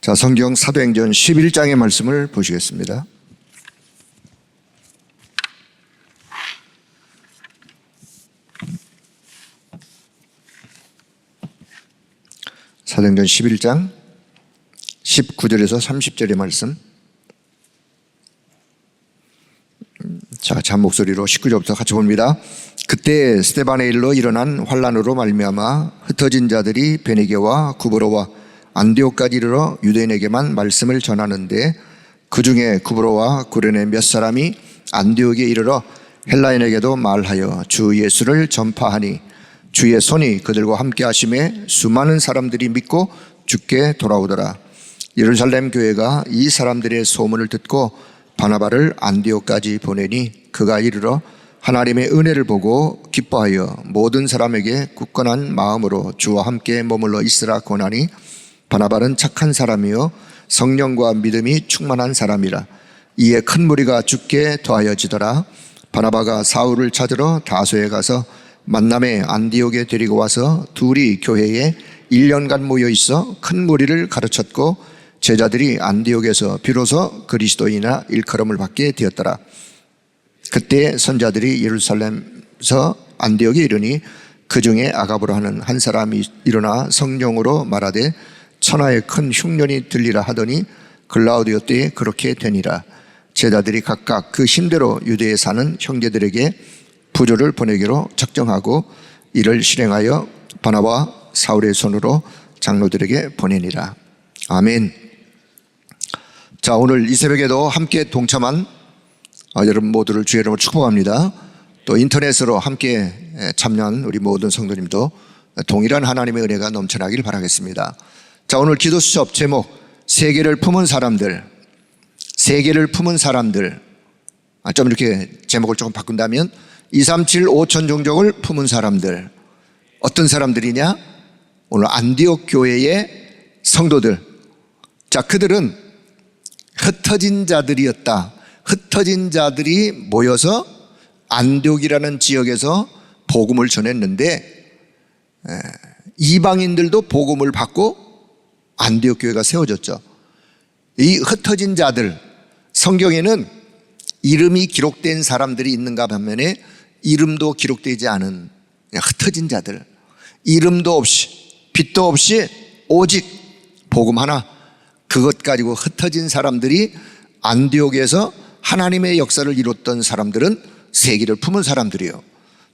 자, 성경 사도행전 11장의 말씀을 보시겠습니다. 사도행전 11장 19절에서 30절의 말씀. 자, 잔 목소리로 19절부터 같이 봅니다. 그때 스데반의 일로 일어난 환란으로 말미암아 흩어진 자들이 베니게와 구브로와 안디옥까지 이르러 유대인에게만 말씀을 전하는데, 그 중에 구브로와 구레네 몇 사람이 안디옥에 이르러 헬라인에게도 말하여 주 예수를 전파하니 주의 손이 그들과 함께 하심에 수많은 사람들이 믿고 주께 돌아오더라. 예루살렘 교회가 이 사람들의 소문을 듣고 바나바를 안디옥까지 보내니 그가 이르러 하나님의 은혜를 보고 기뻐하여 모든 사람에게 굳건한 마음으로 주와 함께 머물러 있으라 권하니, 바나바는 착한 사람이요 성령과 믿음이 충만한 사람이라. 이에 큰 무리가 주께 더하여지더라. 바나바가 사울을 찾으러 다소에 가서 만남에 안디옥에 데리고 와서 둘이 교회에 1년간 모여 있어 큰 무리를 가르쳤고, 제자들이 안디옥에서 비로소 그리스도인이나 일컬음을 받게 되었더라. 그때 선자들이 예루살렘에서 안디옥에 이르니 그 중에 아가보라 하는 한 사람이 일어나 성령으로 말하되 천하에 큰 흉년이 들리라 하더니 글라우디오 때에 그렇게 되니라. 제자들이 각각 그 힘대로 유대에 사는 형제들에게 부조를 보내기로 작정하고 이를 실행하여 바나바와 사울의 손으로 장로들에게 보내니라. 아멘. 자, 오늘 이 새벽에도 함께 동참한 여러분 모두를 주의 이름으로 축복합니다. 또 인터넷으로 함께 참여한 우리 모든 성도님도 동일한 하나님의 은혜가 넘쳐나길 바라겠습니다. 자, 오늘 기도 수첩 제목, 세계를 품은 사람들. 세계를 품은 사람들. 좀 이렇게 제목을 조금 바꾼다면 237 5천 종족을 품은 사람들. 어떤 사람들이냐? 오늘 안디옥 교회의 성도들. 자, 그들은 흩어진 자들이었다. 흩어진 자들이 모여서 안디옥이라는 지역에서 복음을 전했는데, 이방인들도 복음을 받고 안디옥 교회가 세워졌죠. 이 흩어진 자들, 성경에는 이름이 기록된 사람들이 있는가 반면에 이름도 기록되지 않은 흩어진 자들, 이름도 없이 빛도 없이 오직 복음 하나, 그것 가지고 흩어진 사람들이 안디옥에서 하나님의 역사를 이뤘던 사람들은 세계를 품은 사람들이에요.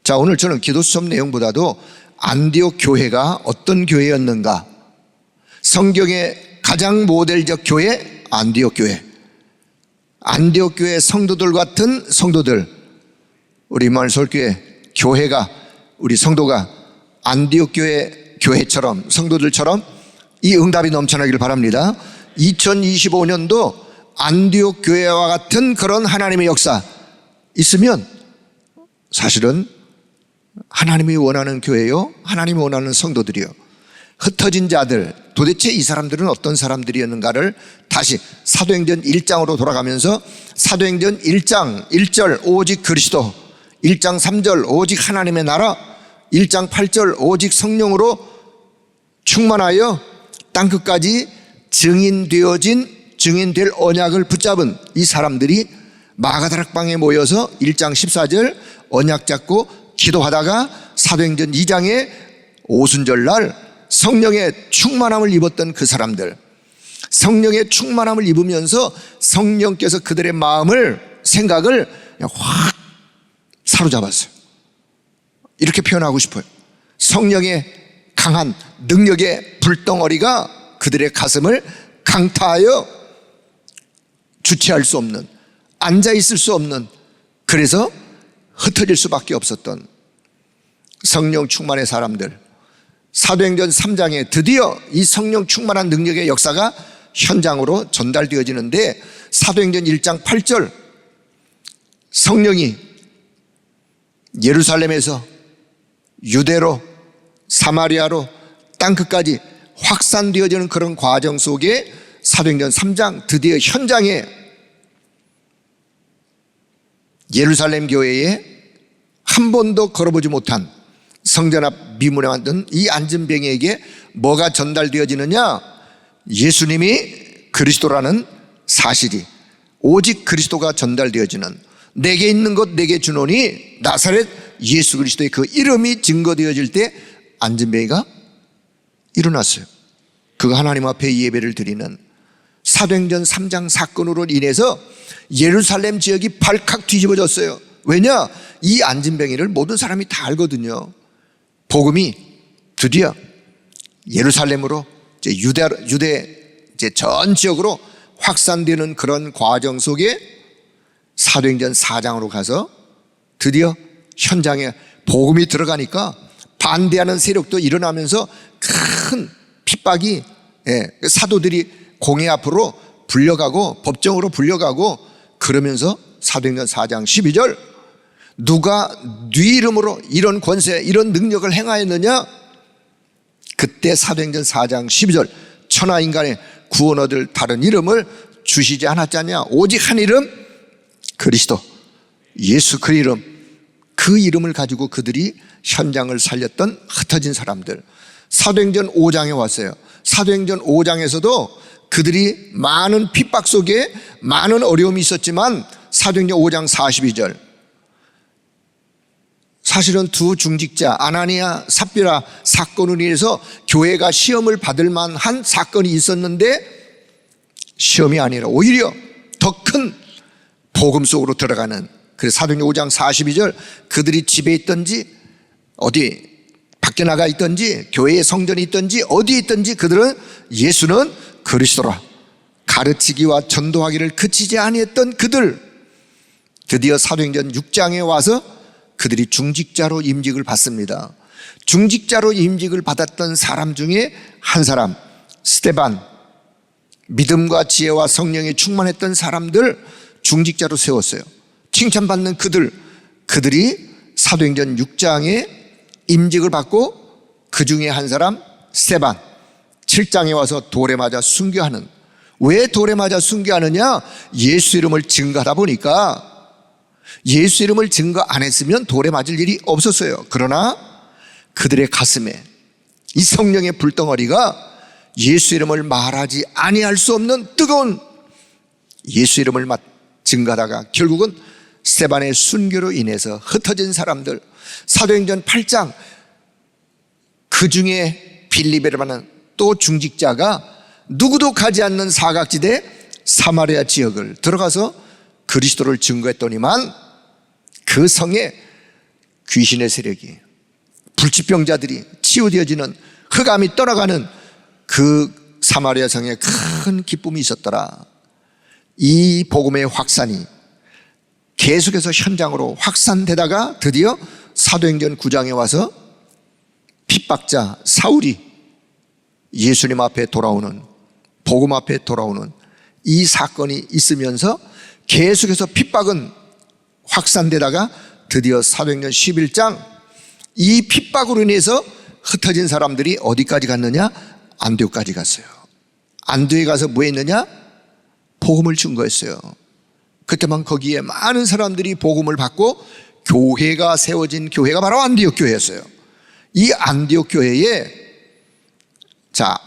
자, 오늘 저는 기도 수첩 내용보다도 안디옥 교회가 어떤 교회였는가, 성경의 가장 모델적 교회 안디옥 교회, 안디옥 교회 성도들 같은 성도들, 우리 임마누엘서울교회 교회가, 우리 성도가 안디옥 교회처럼 성도들처럼 이 응답이 넘쳐나기를 바랍니다. 2025년도 안디옥 교회와 같은 그런 하나님의 역사 있으면 사실은 하나님이 원하는 교회요, 하나님이 원하는 성도들이요. 흩어진 자들, 도대체 이 사람들은 어떤 사람들이었는가를 다시 사도행전 1장으로 돌아가면서 사도행전 1장 1절 오직 그리스도, 1장 3절 오직 하나님의 나라, 1장 8절 오직 성령으로 충만하여 땅끝까지 증인될 언약을 붙잡은 이 사람들이 마가다락방에 모여서 1장 14절 언약 잡고 기도하다가 사도행전 2장의 오순절날 성령의 충만함을 입었던 그 사람들, 성령의 충만함을 입으면서 성령께서 그들의 마음을, 생각을 확 사로잡았어요. 이렇게 표현하고 싶어요. 성령의 강한 능력의 불덩어리가 그들의 가슴을 강타하여 주체할 수 없는, 앉아있을 수 없는, 그래서 흩어질 수밖에 없었던 성령 충만의 사람들, 사도행전 3장에 드디어 이 성령 충만한 능력의 역사가 현장으로 전달되어지는데, 사도행전 1장 8절 성령이 예루살렘에서 유대로 사마리아로 땅끝까지 확산되어지는 그런 과정 속에 사도행전 3장 드디어 현장에 예루살렘 교회에 한 번도 걸어보지 못한 성전 앞 미문에 만든 이 안진뱅이에게 뭐가 전달되어지느냐? 예수님이 그리스도라는 사실이, 오직 그리스도가 전달되어지는, 내게 있는 것 내게 주노니 나사렛 예수 그리스도의 그 이름이 증거되어질 때 안진뱅이가 일어났어요. 그가 하나님 앞에 예배를 드리는 사도행전 3장 사건으로 인해서 예루살렘 지역이 발칵 뒤집어졌어요. 왜냐? 이 안진뱅이를 모든 사람이 다 알거든요. 복음이 드디어 예루살렘으로 유대 전 지역으로 확산되는 그런 과정 속에 사도행전 4장으로 가서 드디어 현장에 복음이 들어가니까 반대하는 세력도 일어나면서 큰 핍박이, 사도들이 공회 앞으로 불려가고 법정으로 불려가고, 그러면서 사도행전 4장 12절, 누가 네 이름으로 이런 권세 이런 능력을 행하였느냐? 그때 사도행전 4장 12절, 천하인간의 구원 얻을 다른 이름을 주시지 않았잖냐? 오직 한 이름, 그리스도 예수, 그 이름, 그 이름을 가지고 그들이 현장을 살렸던 흩어진 사람들. 사도행전 5장에 왔어요. 사도행전 5장에서도 그들이 많은 핍박 속에 많은 어려움이 있었지만 사도행전 5장 42절, 사실은 두 중직자 아나니아 삽비라 사건으로 인해서 교회가 시험을 받을 만한 사건이 있었는데 시험이 아니라 오히려 더 큰 복음 속으로 들어가는, 그래서 사도행전 5장 42절, 그들이 집에 있든지 어디 밖에 나가 있든지 교회에 성전이 있든지 어디에 있든지 그들은 예수는 그리스도라 가르치기와 전도하기를 그치지 아니했던 그들, 드디어 사도행전 6장에 와서 그들이 중직자로 임직을 받습니다. 중직자로 임직을 받았던 사람 중에 한 사람, 스데반, 믿음과 지혜와 성령에 충만했던 사람들 중직자로 세웠어요. 칭찬받는 그들이 사도행전 6장에 임직을 받고, 그 중에 한 사람 스데반 7장에 와서 돌에 맞아 순교하는. 왜 돌에 맞아 순교하느냐? 예수 이름을 증거하다 보니까. 예수 이름을 증거 안 했으면 돌에 맞을 일이 없었어요. 그러나 그들의 가슴에 이 성령의 불덩어리가 예수 이름을 말하지 아니할 수 없는 뜨거운 예수 이름을 증거하다가 결국은 스데반의 순교로 인해서 흩어진 사람들. 사도행전 8장, 그 중에 빌립이라는 또 중직자가 누구도 가지 않는 사각지대 사마리아 지역을 들어가서 그리스도를 증거했더니만 그 성에 귀신의 세력이, 불치병자들이 치유되어지는, 흑암이 떠나가는 그 사마리아 성에 큰 기쁨이 있었더라. 이 복음의 확산이 계속해서 현장으로 확산되다가 드디어 사도행전 9장에 와서 핍박자 사울이 예수님 앞에 돌아오는, 복음 앞에 돌아오는 이 사건이 있으면서 계속해서 핍박은 확산되다가 드디어 사도행전 11장, 이 핍박으로 인해서 흩어진 사람들이 어디까지 갔느냐? 안디옥까지 갔어요. 안디옥에 가서 뭐 했느냐? 복음을 증거했어요. 그때만 거기에 많은 사람들이 복음을 받고 교회가 세워진 교회가 바로 안디옥 교회였어요. 이 안디옥 교회에, 자,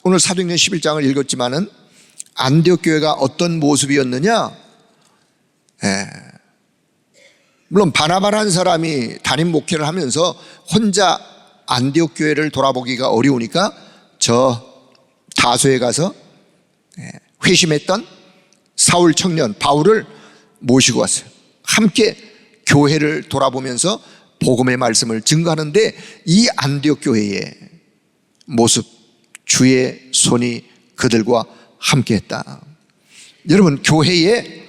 오늘 사도행전 11장을 읽었지만은 안디옥 교회가 어떤 모습이었느냐? 물론 바나바라는 사람이 담임 목회를 하면서 혼자 안디옥 교회를 돌아보기가 어려우니까 저 다소에 가서 회심했던 사울 청년 바울을 모시고 왔어요. 함께 교회를 돌아보면서 복음의 말씀을 증거하는데 이 안디옥 교회의 모습, 주의 손이 그들과 함께했다. 여러분, 교회에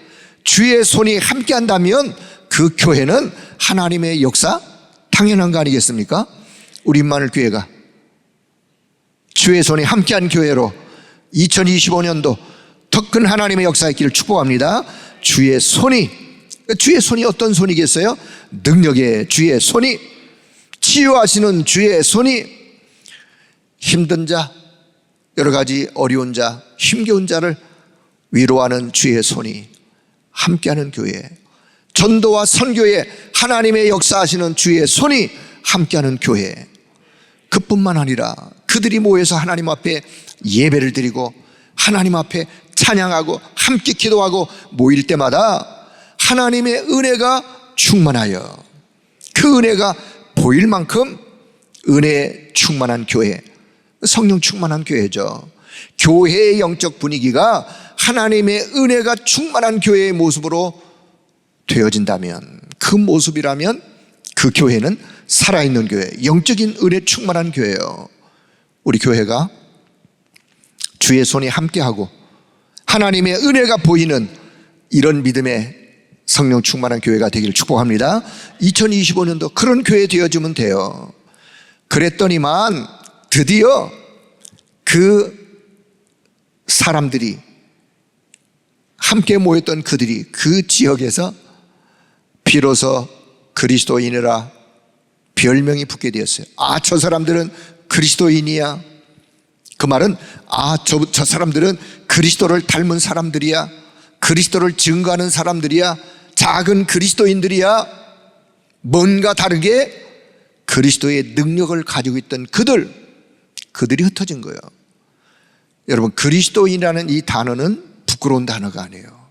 주의 손이 함께한다면 그 교회는 하나님의 역사 당연한 거 아니겠습니까? 우리 임마누엘 교회가 주의 손이 함께한 교회로 2025년도 더 큰 하나님의 역사의 길을 축복합니다. 주의 손이 어떤 손이겠어요? 능력의 주의 손이, 치유하시는 주의 손이, 힘든 자, 여러 가지 어려운 자, 힘겨운 자를 위로하는 주의 손이 함께하는 교회, 전도와 선교에 하나님의 역사하시는 주의 손이 함께하는 교회. 그뿐만 아니라 그들이 모여서 하나님 앞에 예배를 드리고 하나님 앞에 찬양하고 함께 기도하고 모일 때마다 하나님의 은혜가 충만하여 그 은혜가 보일 만큼 은혜에 충만한 교회, 성령 충만한 교회죠. 교회의 영적 분위기가 하나님의 은혜가 충만한 교회의 모습으로 되어진다면, 그 모습이라면 그 교회는 살아있는 교회, 영적인 은혜 충만한 교회예요. 우리 교회가 주의 손이 함께하고 하나님의 은혜가 보이는 이런 믿음의 성령 충만한 교회가 되기를 축복합니다. 2025년도 그런 교회 되어주면 돼요. 그랬더니만 드디어 그 사람들이, 함께 모였던 그들이 그 지역에서 비로소 그리스도인이라 별명이 붙게 되었어요. 아, 저 사람들은 그리스도인이야. 그 말은 저 사람들은 그리스도를 닮은 사람들이야. 그리스도를 증거하는 사람들이야. 작은 그리스도인들이야. 뭔가 다르게 그리스도의 능력을 가지고 있던 그들이 흩어진 거예요. 여러분, 그리스도인이라는 이 단어는 부끄러운 단어가 아니에요.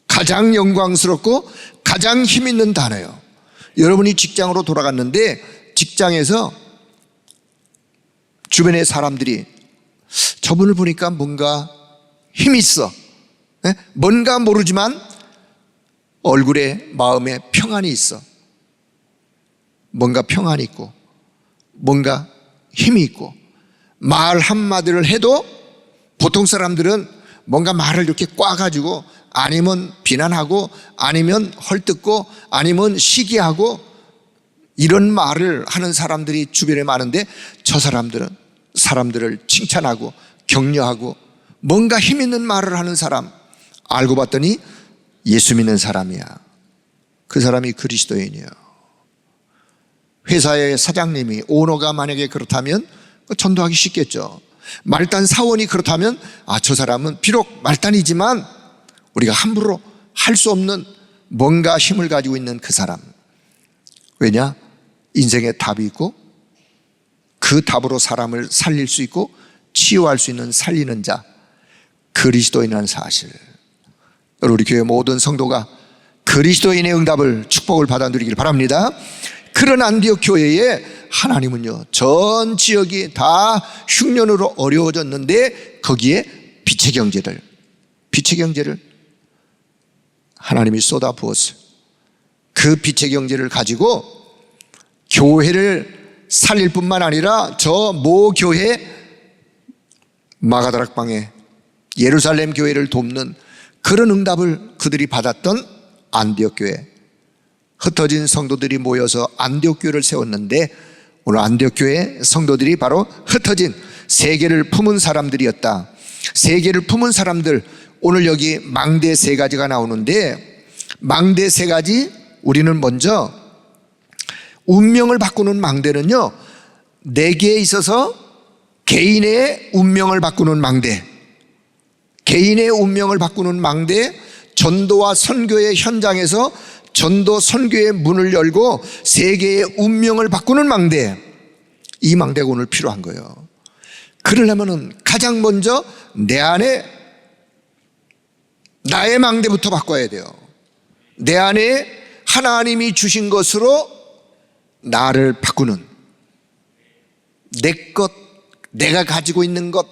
가장 영광스럽고 가장 힘 있는 단어예요. 여러분이 직장으로 돌아갔는데 직장에서 주변의 사람들이 저분을 보니까 뭔가 힘이 있어, 뭔가 모르지만 얼굴에 마음에 평안이 있어, 뭔가 평안이 있고 뭔가 힘이 있고, 말 한마디를 해도 보통 사람들은 뭔가 말을 이렇게 꽈가지고 아니면 비난하고 아니면 헐뜯고 아니면 시기하고 이런 말을 하는 사람들이 주변에 많은데, 저 사람들은 사람들을 칭찬하고 격려하고 뭔가 힘 있는 말을 하는 사람, 알고 봤더니 예수 믿는 사람이야. 그 사람이 그리스도인이에요. 회사의 사장님이, 오너가 만약에 그렇다면 전도하기 쉽겠죠. 말단 사원이 그렇다면 저 사람은 비록 말단이지만 우리가 함부로 할 수 없는 뭔가 힘을 가지고 있는 그 사람. 왜냐? 인생에 답이 있고 그 답으로 사람을 살릴 수 있고 치유할 수 있는 살리는 자, 그리스도인이라는 사실. 우리 교회 모든 성도가 그리스도인의 응답을, 축복을 받아 누리길 바랍니다. 그런 안디옥 교회에 하나님은요, 전 지역이 다 흉년으로 어려워졌는데 거기에 빛의 경제를 하나님이 쏟아 부었어요. 그 빛의 경제를 가지고 교회를 살릴 뿐만 아니라 저 모 교회 마가다락방에 예루살렘 교회를 돕는 그런 응답을 그들이 받았던 안디옥 교회, 흩어진 성도들이 모여서 안디옥 교회를 세웠는데, 오늘 안디옥 교회 성도들이 바로 흩어진 세계를 품은 사람들이었다. 세계를 품은 사람들, 오늘 여기 망대 세 가지가 나오는데, 망대 세 가지, 우리는 먼저 운명을 바꾸는 망대는요, 내게에 있어서 개인의 운명을 바꾸는 망대, 개인의 운명을 바꾸는 망대, 전도와 선교의 현장에서 전도 선교의 문을 열고 세계의 운명을 바꾸는 망대, 이 망대가 오늘 필요한 거예요. 그러려면 가장 먼저 내 안에 나의 망대부터 바꿔야 돼요. 내 안에 하나님이 주신 것으로 나를 바꾸는, 내 것, 내가 가지고 있는 것,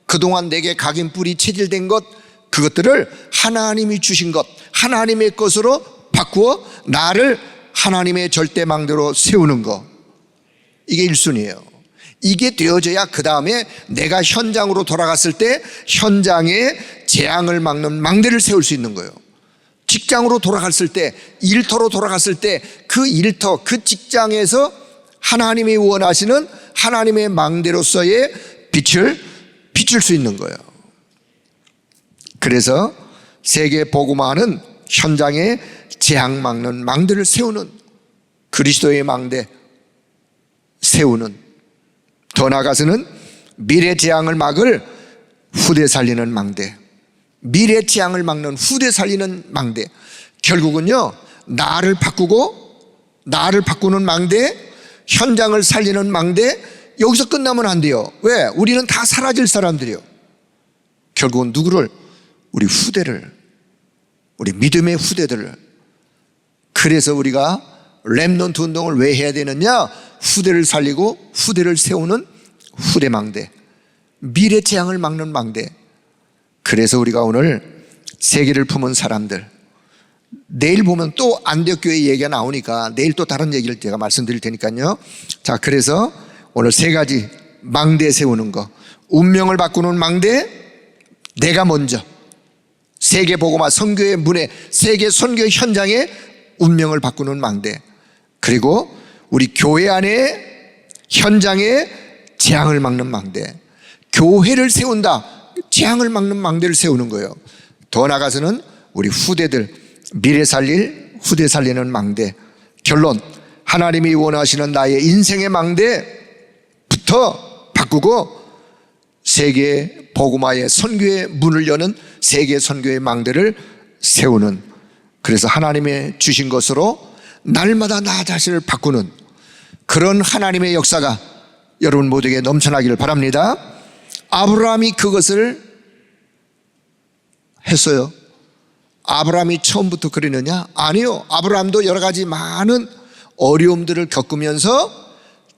그동안 내게 각인뿔이 체질된 것, 그것들을 하나님이 주신 것, 하나님의 것으로 바꾸어 나를 하나님의 절대망대로 세우는 것, 이게 1순위예요. 이게 되어져야 그 다음에 내가 현장으로 돌아갔을 때 현장에 재앙을 막는 망대를 세울 수 있는 거예요. 직장으로 돌아갔을 때, 일터로 돌아갔을 때 그 일터, 그 직장에서 하나님이 원하시는 하나님의 망대로서의 빛을 비출 수 있는 거예요. 그래서 세계 복음화는 현장에 재앙 막는 망대를 세우는, 그리스도의 망대 세우는, 더 나아가서는 미래 재앙을 막을 후대 살리는 망대, 미래 재앙을 막는 후대 살리는 망대. 결국은요, 나를 바꾸는 망대, 현장을 살리는 망대, 여기서 끝나면 안 돼요. 왜? 우리는 다 사라질 사람들이에요. 결국은 누구를? 우리 후대를, 우리 믿음의 후대들을. 그래서 우리가 렘넌트 운동을 왜 해야 되느냐? 후대를 살리고 후대를 세우는 후대망대, 미래 재앙을 막는 망대. 그래서 우리가 오늘 세계를 품은 사람들, 내일 보면 또 안디옥교회 얘기가 나오니까 내일 또 다른 얘기를 제가 말씀드릴 테니까요. 자, 그래서 오늘 세 가지 망대 세우는 거. 운명을 바꾸는 망대, 내가 먼저 세계 복음화 선교의 문에, 세계 선교 현장에 운명을 바꾸는 망대, 그리고 우리 교회 안에 현장에 재앙을 막는 망대. 교회를 세운다, 재앙을 막는 망대를 세우는 거예요. 더 나아가서는 우리 후대들, 미래 살릴 후대 살리는 망대. 결론, 하나님이 원하시는 나의 인생의 망대부터 바꾸고 세계 복음화의 선교의 문을 여는 세계 선교의 망대를 세우는, 그래서 하나님의 주신 것으로 날마다 나 자신을 바꾸는 그런 하나님의 역사가 여러분 모두에게 넘쳐나기를 바랍니다. 아브라함이 그것을 했어요. 아브라함이 처음부터 그러느냐? 아니요. 아브라함도 여러 가지 많은 어려움들을 겪으면서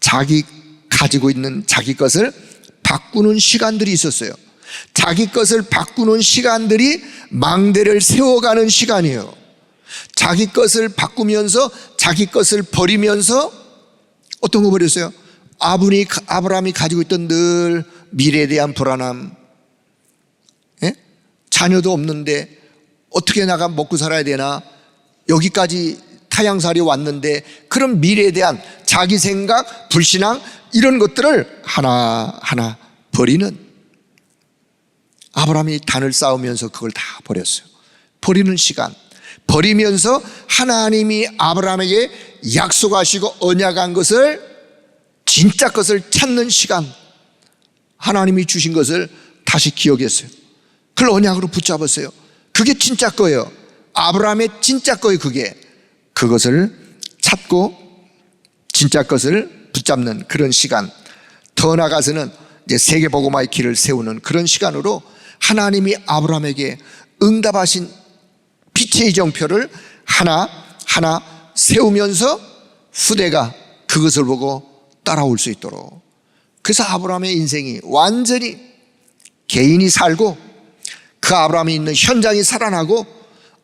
자기 가지고 있는 자기 것을 바꾸는 시간들이 있었어요. 자기 것을 바꾸는 시간들이 망대를 세워가는 시간이에요. 자기 것을 바꾸면서 자기 것을 버리면서 어떤 거 버렸어요? 아브라함이 가지고 있던 늘 미래에 대한 불안함, 자녀도 없는데 어떻게 나가 먹고 살아야 되나, 여기까지 타향살이 왔는데 그런 미래에 대한 자기 생각, 불신앙, 이런 것들을 하나하나 버리는, 아브라함이 단을 쌓으면서 그걸 다 버렸어요. 버리는 시간, 버리면서 하나님이 아브라함에게 약속하시고 언약한 것을, 진짜 것을 찾는 시간, 하나님이 주신 것을 다시 기억했어요. 그걸 언약으로 붙잡았어요. 그게 진짜 거예요. 아브라함의 진짜 거예요. 그것을 찾고 진짜 것을 붙잡는 그런 시간. 더 나아가서는 이제 세계 복음화의 길을 세우는 그런 시간으로 하나님이 아브라함에게 응답하신 빛의 이정표를 하나하나 세우면서 후대가 그것을 보고 따라올 수 있도록. 그래서 아브라함의 인생이 완전히 개인이 살고 그 아브라함이 있는 현장이 살아나고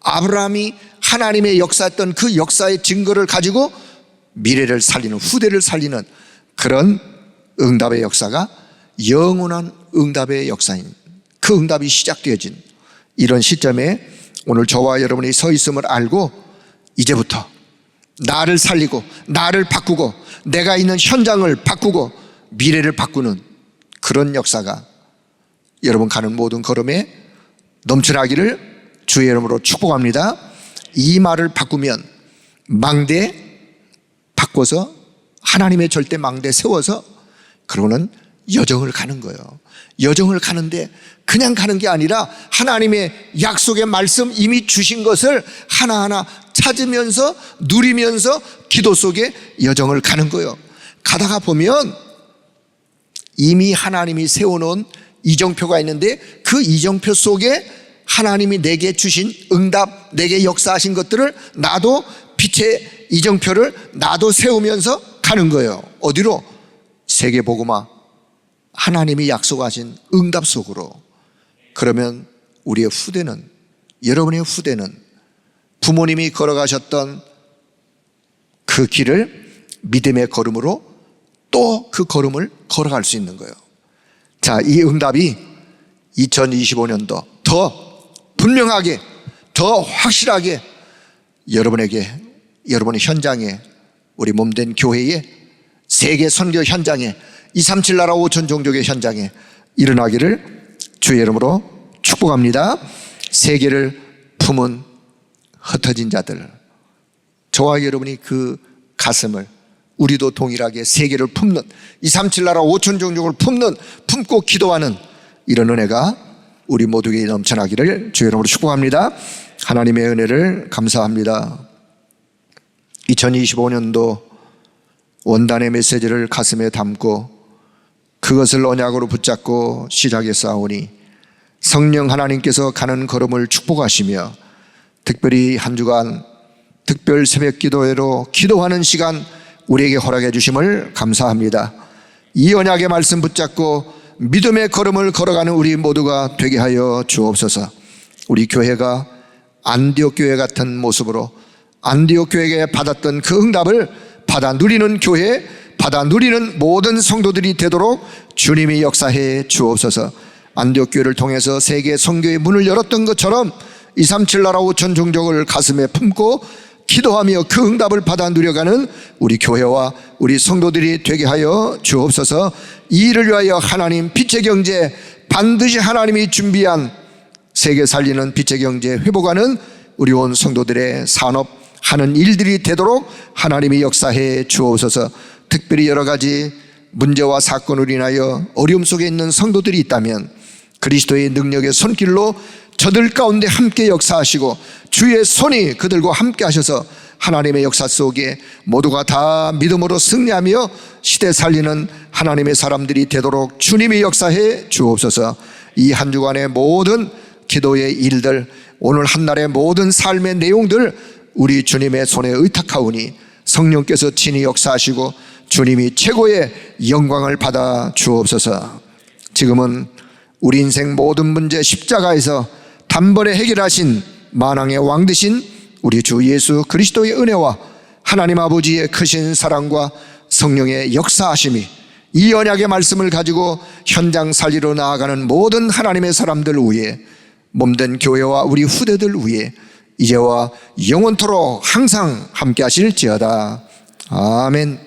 아브라함이 하나님의 역사했던 그 역사의 증거를 가지고 미래를 살리는, 후대를 살리는 그런 응답의 역사가 영원한 응답의 역사인, 그 응답이 시작되어진 이런 시점에 오늘 저와 여러분이 서 있음을 알고 이제부터 나를 살리고 나를 바꾸고 내가 있는 현장을 바꾸고 미래를 바꾸는 그런 역사가 여러분 가는 모든 걸음에 넘쳐나기를 주의 이름으로 축복합니다. 이 말을 바꾸면 망대 바꿔서 하나님의 절대 망대 세워서 그러고는 여정을 가는 거예요. 여정을 가는데 그냥 가는 게 아니라 하나님의 약속의 말씀 이미 주신 것을 하나하나 찾으면서 누리면서 기도 속에 여정을 가는 거예요. 가다가 보면 이미 하나님이 세워놓은 이정표가 있는데 그 이정표 속에 하나님이 내게 주신 응답, 내게 역사하신 것들을 나도 빛의 이정표를 나도 세우면서 가는 거예요. 어디로? 세계 복음화, 하나님이 약속하신 응답 속으로. 그러면 우리의 후대는, 여러분의 후대는 부모님이 걸어가셨던 그 길을 믿음의 걸음으로 또 그 걸음을 걸어갈 수 있는 거예요. 자, 이 응답이 2025년도 더 분명하게, 더 확실하게 여러분에게, 여러분의 현장에, 우리 몸된 교회에, 세계 선교 현장에, 237 나라 5천 종족의 현장에 일어나기를 주의 이름으로 축복합니다. 세계를 품은 흩어진 자들, 저와 여러분이 그 가슴을, 우리도 동일하게 세계를 품는, 237 나라 5천 종족을 품고 기도하는 이런 은혜가 우리 모두에게 넘쳐나기를 주의 이름으로 축복합니다. 하나님의 은혜를 감사합니다. 2025년도 원단의 메시지를 가슴에 담고 그것을 언약으로 붙잡고 시작해 싸우니 성령 하나님께서 가는 걸음을 축복하시며 특별히 한 주간 특별 새벽 기도회로 기도하는 시간 우리에게 허락해 주심을 감사합니다. 이 언약의 말씀 붙잡고 믿음의 걸음을 걸어가는 우리 모두가 되게 하여 주옵소서. 우리 교회가 안디옥 교회 같은 모습으로 안디옥 교회에 받았던 그 응답을 받아 누리는 교회, 받아 누리는 모든 성도들이 되도록 주님이 역사해 주옵소서. 안디옥 교회를 통해서 세계 선교의 문을 열었던 것처럼 237 나라 5천 종족을 가슴에 품고 기도하며 그 응답을 받아 누려가는 우리 교회와 우리 성도들이 되게 하여 주옵소서. 이 일을 위하여 하나님 빛의 경제, 반드시 하나님이 준비한 세계 살리는 빛의 경제 회복하는 우리 온 성도들의 산업하는 일들이 되도록 하나님이 역사해 주옵소서. 특별히 여러 가지 문제와 사건으로 인하여 어려움 속에 있는 성도들이 있다면 그리스도의 능력의 손길로 저들 가운데 함께 역사하시고 주의 손이 그들과 함께 하셔서 하나님의 역사 속에 모두가 다 믿음으로 승리하며 시대 살리는 하나님의 사람들이 되도록 주님이 역사해 주옵소서. 이 한 주간의 모든 기도의 일들, 오늘 한날의 모든 삶의 내용들 우리 주님의 손에 의탁하오니 성령께서 친히 역사하시고 주님이 최고의 영광을 받아 주옵소서. 지금은 우리 인생 모든 문제 십자가에서 단번에 해결하신 만왕의 왕 되신 우리 주 예수 그리스도의 은혜와 하나님 아버지의 크신 사랑과 성령의 역사하심이 이 언약의 말씀을 가지고 현장 살리러 나아가는 모든 하나님의 사람들 위에 몸된 교회와 우리 후대들 위에 이제와 영원토록 항상 함께 하실지어다. 아멘.